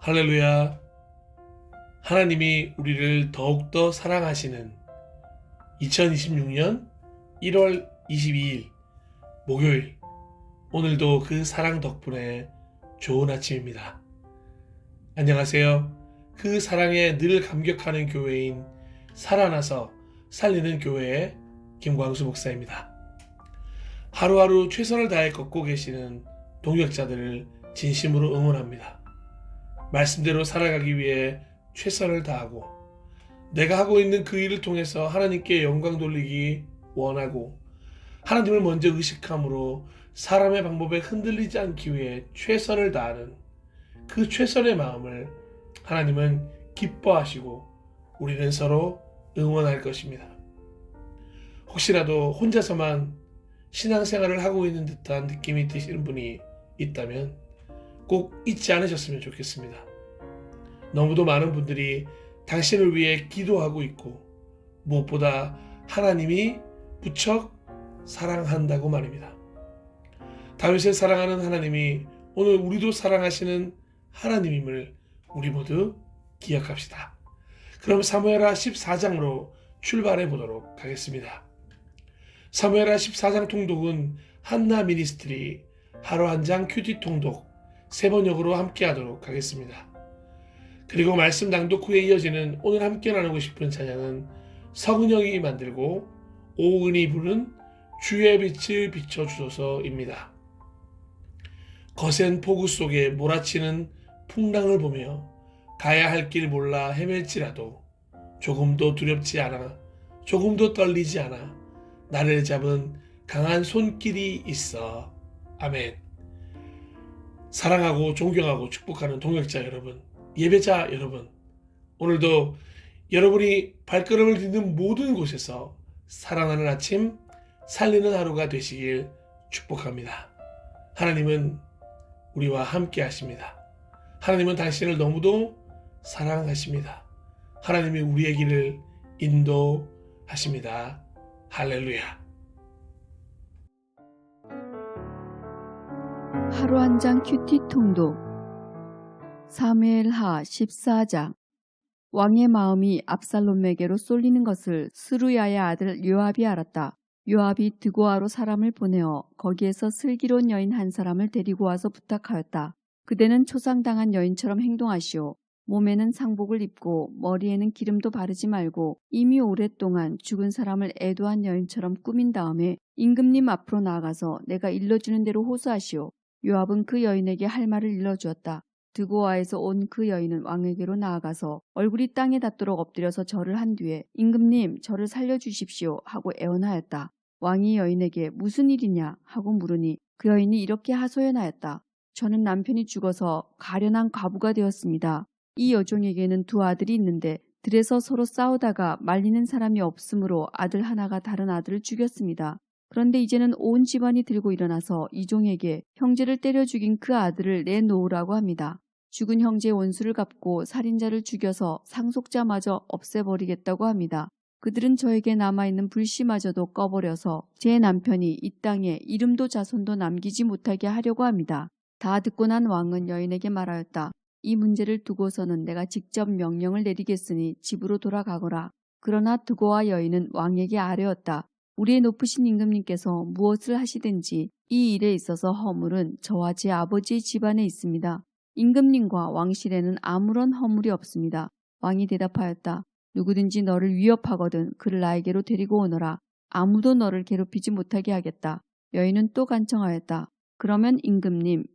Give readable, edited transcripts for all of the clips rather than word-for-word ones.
할렐루야. 하나님이 우리를 더욱더 사랑하시는 2026년 1월 22일 목요일, 오늘도 그 사랑 덕분에 좋은 아침입니다. 안녕하세요. 그 사랑에 늘 감격하는 교회인 살아나서 살리는 교회의 김광수 목사입니다. 하루하루 최선을 다해 걷고 계시는 동역자들을 진심으로 응원합니다. 말씀대로 살아가기 위해 최선을 다하고 내가 하고 있는 그 일을 통해서 하나님께 영광 돌리기 원하고 하나님을 먼저 의식함으로 사람의 방법에 흔들리지 않기 위해 최선을 다하는 그 최선의 마음을 하나님은 기뻐하시고 우리는 서로 응원할 것입니다. 혹시라도 혼자서만 신앙생활을 하고 있는 듯한 느낌이 드시는 분이 있다면 꼭 잊지 않으셨으면 좋겠습니다. 너무도 많은 분들이 당신을 위해 기도하고 있고 무엇보다 하나님이 무척 사랑한다고 말입니다. 다윗을 사랑하는 하나님이 오늘 우리도 사랑하시는 하나님임을 우리 모두 기억합시다. 그럼 사무엘하 14장으로 출발해 보도록 하겠습니다. 사무엘하 14장 통독은 한나 미니스트리 하루 한 장 큐티 통독 3번역으로 함께 하도록 하겠습니다. 그리고 말씀 낭독 후에 이어지는 오늘 함께 나누고 싶은 찬양은 서근영이 만들고 오은이 부른 주의 빛을 비춰주소서입니다. 거센 폭우 속에 몰아치는 풍랑을 보며 가야 할 길 몰라 헤맬지라도 조금도 두렵지 않아, 조금도 떨리지 않아 나를 잡은 강한 손길이 있어. 아멘. 사랑하고 존경하고 축복하는 동역자 여러분, 예배자 여러분, 오늘도 여러분이 발걸음을 딛는 모든 곳에서 살아나는 아침, 살리는 하루가 되시길 축복합니다. 하나님은 우리와 함께 하십니다. 하나님은 당신을 너무도 사랑하십니다. 하나님이 우리의 길을 인도하십니다. 할렐루야. 하루 한 장 큐티 통독 사무엘하 14장. 왕의 마음이 압살롬에게로 쏠리는 것을 스루야의 아들 요압이 알았다. 요압이 드고아로 사람을 보내어 거기에서 슬기로운 여인 한 사람을 데리고 와서 부탁하였다. 그대는 초상당한 여인처럼 행동하시오. 몸에는 상복을 입고 머리에는 기름도 바르지 말고 이미 오랫동안 죽은 사람을 애도한 여인처럼 꾸민 다음에 임금님 앞으로 나아가서 내가 일러주는 대로 호소하시오. 요압은 그 여인에게 할 말을 일러주었다. 드고아에서 온 그 여인은 왕에게로 나아가서 얼굴이 땅에 닿도록 엎드려서 절을 한 뒤에 임금님 저를 살려주십시오 하고 애원하였다. 왕이 여인에게 무슨 일이냐 하고 물으니 그 여인이 이렇게 하소연하였다. 저는 남편이 죽어서 가련한 과부가 되었습니다. 이 여종에게는 2 아들이 있는데 들에서 서로 싸우다가 말리는 사람이 없으므로 아들 하나가 다른 아들을 죽였습니다. 그런데 이제는 온 집안이 들고 일어나서 이 종에게 형제를 때려 죽인 그 아들을 내놓으라고 합니다. 죽은 형제의 원수를 갚고 살인자를 죽여서 상속자마저 없애버리겠다고 합니다. 그들은 저에게 남아있는 불씨마저도 꺼버려서 제 남편이 이 땅에 이름도 자손도 남기지 못하게 하려고 합니다. 다 듣고 난 왕은 여인에게 말하였다. 이 문제를 두고서는 내가 직접 명령을 내리겠으니 집으로 돌아가거라. 그러나 드고아 여인은 왕에게 아뢰었다. 우리의 높으신 임금님께서 무엇을 하시든지 이 일에 있어서 허물은 저와 제 아버지의 집안에 있습니다. 임금님과 왕실에는 아무런 허물이 없습니다. 왕이 대답하였다. 누구든지 너를 위협하거든 그를 나에게로 데리고 오너라. 아무도 너를 괴롭히지 못하게 하겠다. 여인은 또 간청하였다. 그러면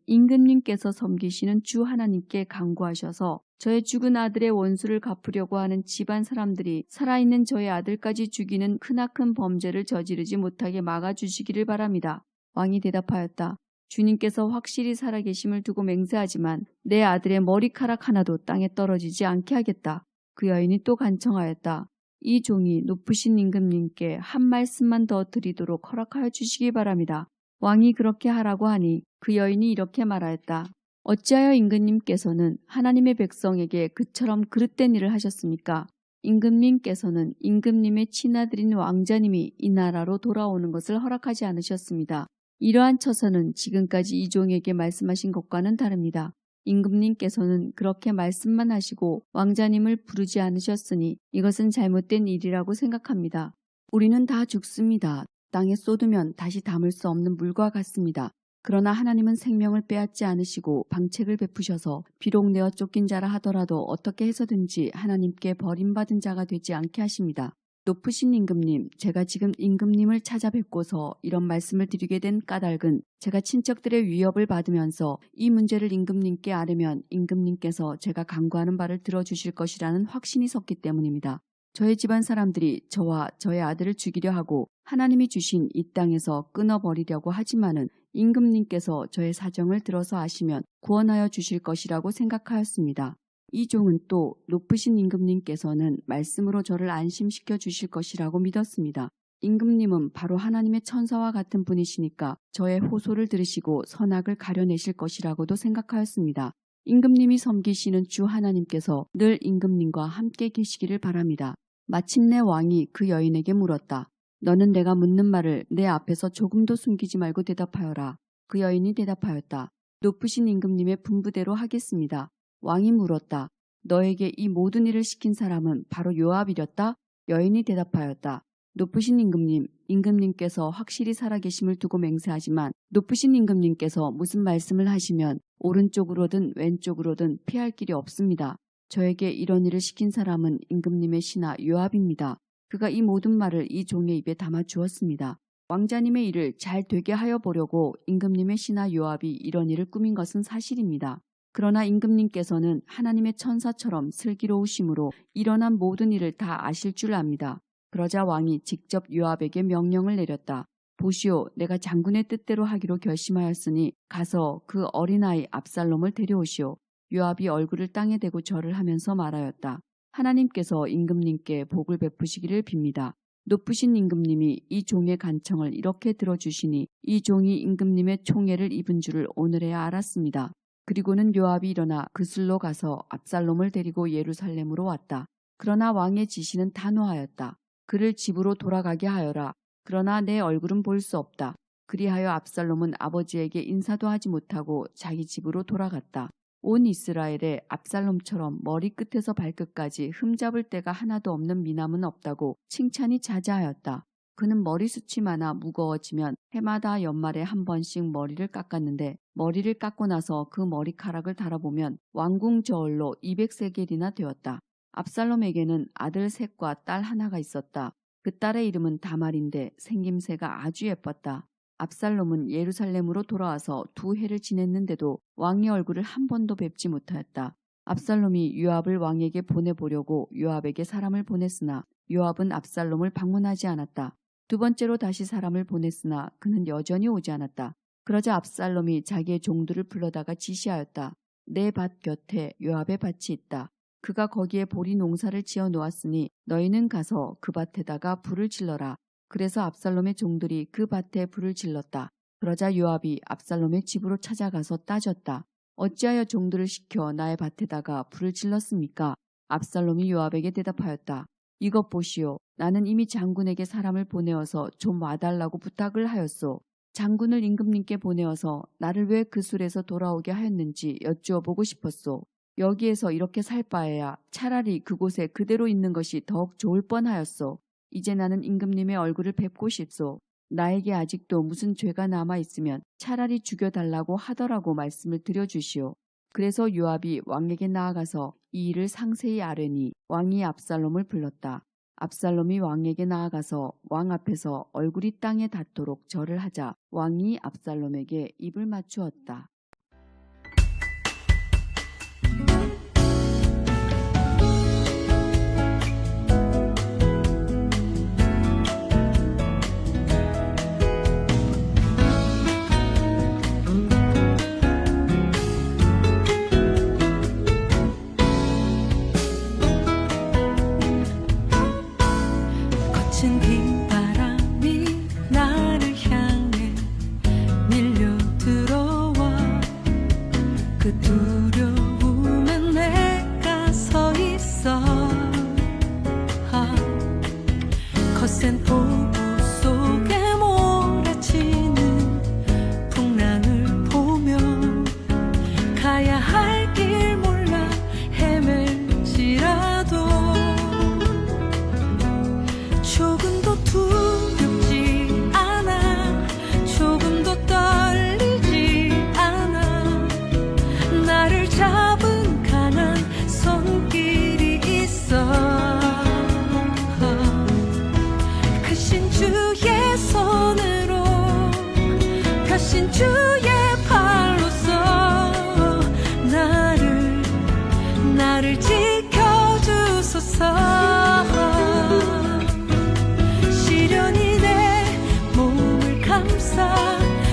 임금님께서 섬기시는 주 하나님께 간구하셔서 저의 죽은 아들의 원수를 갚으려고 하는 집안 사람들이 살아있는 저의 아들까지 죽이는 크나큰 범죄를 저지르지 못하게 막아주시기를 바랍니다. 왕이 대답하였다. 주님께서 확실히 살아계심을 두고 맹세하지만 내 아들의 머리카락 하나도 땅에 떨어지지 않게 하겠다. 그 여인이 또 간청하였다. 이 종이 높으신 임금님께 한 말씀만 더 드리도록 허락하여 주시기 바랍니다. 왕이 그렇게 하라고 하니 그 여인이 이렇게 말하였다. 어찌하여 임금님께서는 하나님의 백성에게 그처럼 그릇된 일을 하셨습니까? 임금님께서는 임금님의 친아들인 왕자님이 이 나라로 돌아오는 것을 허락하지 않으셨습니다. 이러한 처서는 지금까지 이 종에게 말씀하신 것과는 다릅니다. 임금님께서는 그렇게 말씀만 하시고 왕자님을 부르지 않으셨으니 이것은 잘못된 일이라고 생각합니다. 우리는 다 죽습니다. 땅에 쏟으면 다시 담을 수 없는 물과 같습니다. 그러나 하나님은 생명을 빼앗지 않으시고 방책을 베푸셔서 비록 내어 쫓긴 자라 하더라도 어떻게 해서든지 하나님께 버림받은 자가 되지 않게 하십니다. 높으신 임금님, 제가 지금 임금님을 찾아뵙고서 이런 말씀을 드리게 된 까닭은 제가 친척들의 위협을 받으면서 이 문제를 임금님께 아뢰면 임금님께서 제가 간구하는 바를 들어주실 것이라는 확신이 섰기 때문입니다. 저의 집안 사람들이 저와 저의 아들을 죽이려 하고 하나님이 주신 이 땅에서 끊어버리려고 하지만은 임금님께서 저의 사정을 들어서 아시면 구원하여 주실 것이라고 생각하였습니다. 이 종은 또 높으신 임금님께서는 말씀으로 저를 안심시켜 주실 것이라고 믿었습니다. 임금님은 바로 하나님의 천사와 같은 분이시니까 저의 호소를 들으시고 선악을 가려내실 것이라고도 생각하였습니다. 임금님이 섬기시는 주 하나님께서 늘 임금님과 함께 계시기를 바랍니다. 마침내 왕이 그 여인에게 물었다. 너는 내가 묻는 말을 내 앞에서 조금도 숨기지 말고 대답하여라. 그 여인이 대답하였다. 높으신 임금님의 분부대로 하겠습니다. 왕이 물었다. 너에게 이 모든 일을 시킨 사람은 바로 요압이렸다? 여인이 대답하였다. 높으신 임금님, 임금님께서 확실히 살아계심을 두고 맹세하지만 높으신 임금님께서 무슨 말씀을 하시면 오른쪽으로든 왼쪽으로든 피할 길이 없습니다. 저에게 이런 일을 시킨 사람은 임금님의 신하 요압입니다. 그가 이 모든 말을 이 종의 입에 담아 주었습니다. 왕자님의 일을 잘 되게 하여 보려고 임금님의 신하 요압이 이런 일을 꾸민 것은 사실입니다. 그러나 임금님께서는 하나님의 천사처럼 슬기로우심으로 일어난 모든 일을 다 아실 줄 압니다. 그러자 왕이 직접 요압에게 명령을 내렸다. 보시오, 내가 장군의 뜻대로 하기로 결심하였으니 가서 그 어린아이 압살롬을 데려오시오. 요압이 얼굴을 땅에 대고 절을 하면서 말하였다. 하나님께서 임금님께 복을 베푸시기를 빕니다. 높으신 임금님이 이 종의 간청을 이렇게 들어주시니 이 종이 임금님의 총애를 입은 줄을 오늘에야 알았습니다. 그리고는 요압이 일어나 그술로 가서 압살롬을 데리고 예루살렘으로 왔다. 그러나 왕의 지시는 단호하였다. 그를 집으로 돌아가게 하여라. 그러나 내 얼굴은 볼 수 없다. 그리하여 압살롬은 아버지에게 인사도 하지 못하고 자기 집으로 돌아갔다. 온 이스라엘에 압살롬처럼 머리끝에서 발끝까지 흠잡을 데가 하나도 없는 미남은 없다고 칭찬이 자자하였다. 그는 머리숱이 많아 무거워지면 해마다 연말에 한 번씩 머리를 깎았는데 머리를 깎고 나서 그 머리카락을 달아보면 왕궁 저울로 200세겔이나 되었다. 압살롬에게는 아들 셋과 딸 하나가 있었다. 그 딸의 이름은 다말인데 생김새가 아주 예뻤다. 압살롬은 예루살렘으로 돌아와서 2해를 지냈는데도 왕의 얼굴을 한 번도 뵙지 못하였다. 압살롬이 요압을 왕에게 보내보려고 요압에게 사람을 보냈으나 요압은 압살롬을 방문하지 않았다. 2번째로 다시 사람을 보냈으나 그는 여전히 오지 않았다. 그러자 압살롬이 자기의 종들을 불러다가 지시하였다. 내 밭 곁에 요압의 밭이 있다. 그가 거기에 보리 농사를 지어 놓았으니 너희는 가서 그 밭에다가 불을 질러라. 그래서 압살롬의 종들이 그 밭에 불을 질렀다. 그러자 요압이 압살롬의 집으로 찾아가서 따졌다. 어찌하여 종들을 시켜 나의 밭에다가 불을 질렀습니까? 압살롬이 요압에게 대답하였다. 이것 보시오. 나는 이미 장군에게 사람을 보내어서 좀 와달라고 부탁을 하였소. 장군을 임금님께 보내어서 나를 왜 그 술에서 돌아오게 하였는지 여쭈어 보고 싶었소. 여기에서 이렇게 살 바에야 차라리 그곳에 그대로 있는 것이 더욱 좋을 뻔하였소. 이제 나는 임금님의 얼굴을 뵙고 싶소. 나에게 아직도 무슨 죄가 남아있으면 차라리 죽여달라고 하더라고 말씀을 드려주시오. 그래서 요압이 왕에게 나아가서 이 일을 상세히 아뢰니 왕이 압살롬을 불렀다. 압살롬이 왕에게 나아가서 왕 앞에서 얼굴이 땅에 닿도록 절을 하자 왕이 압살롬에게 입을 맞추었다. 거친 빗바람이 나를 향해 밀려 들어와 그 두려움에 내가 서 있어 거센 폭우 속에 몰아치는 풍랑을 보며 가야 할 주의 팔로써 나를 지켜주소서. 시련이 내 몸을 감싸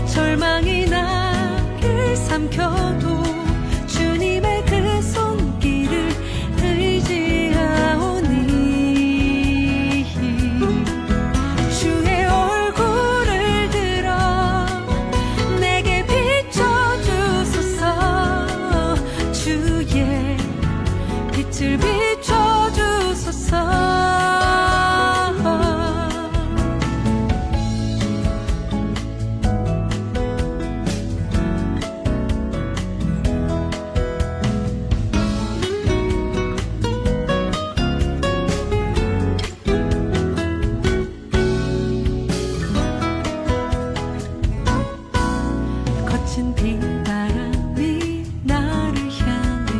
절망이 나를 삼켜도 주님의 그 손길을 의지하오니 주의 얼굴을 들어 내게 비춰주소서. 주의 빛을 비춰주소서. 거친 빗바람이 나를 향해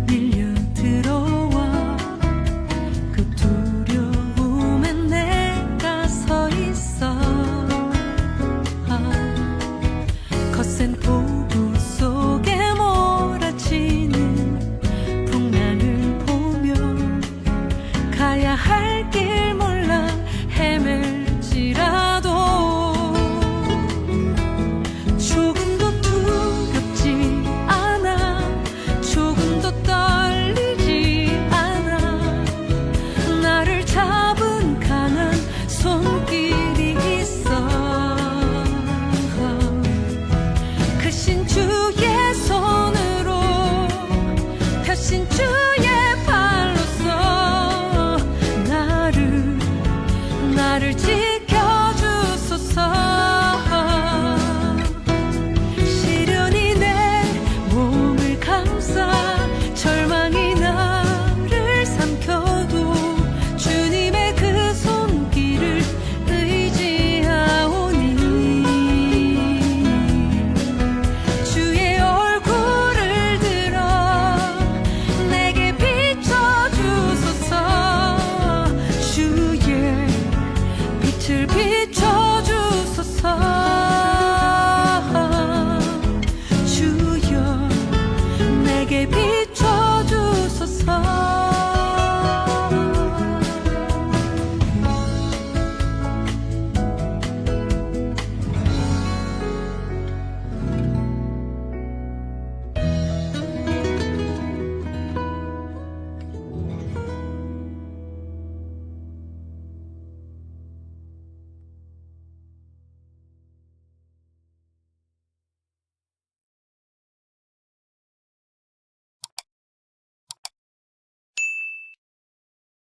밀려 들어와 그 두려움에 내가 서 있어. 거센 폭우 속에 몰아치는 풍랑을 보며 가야 할 길 몰라 헤맬지라도 조금도 두렵지 않아. 조금도 떨리지 않아. 나를 잡은 강한 손길이 있어. 크신 주의 손으로 펴신 주의 팔로써 나를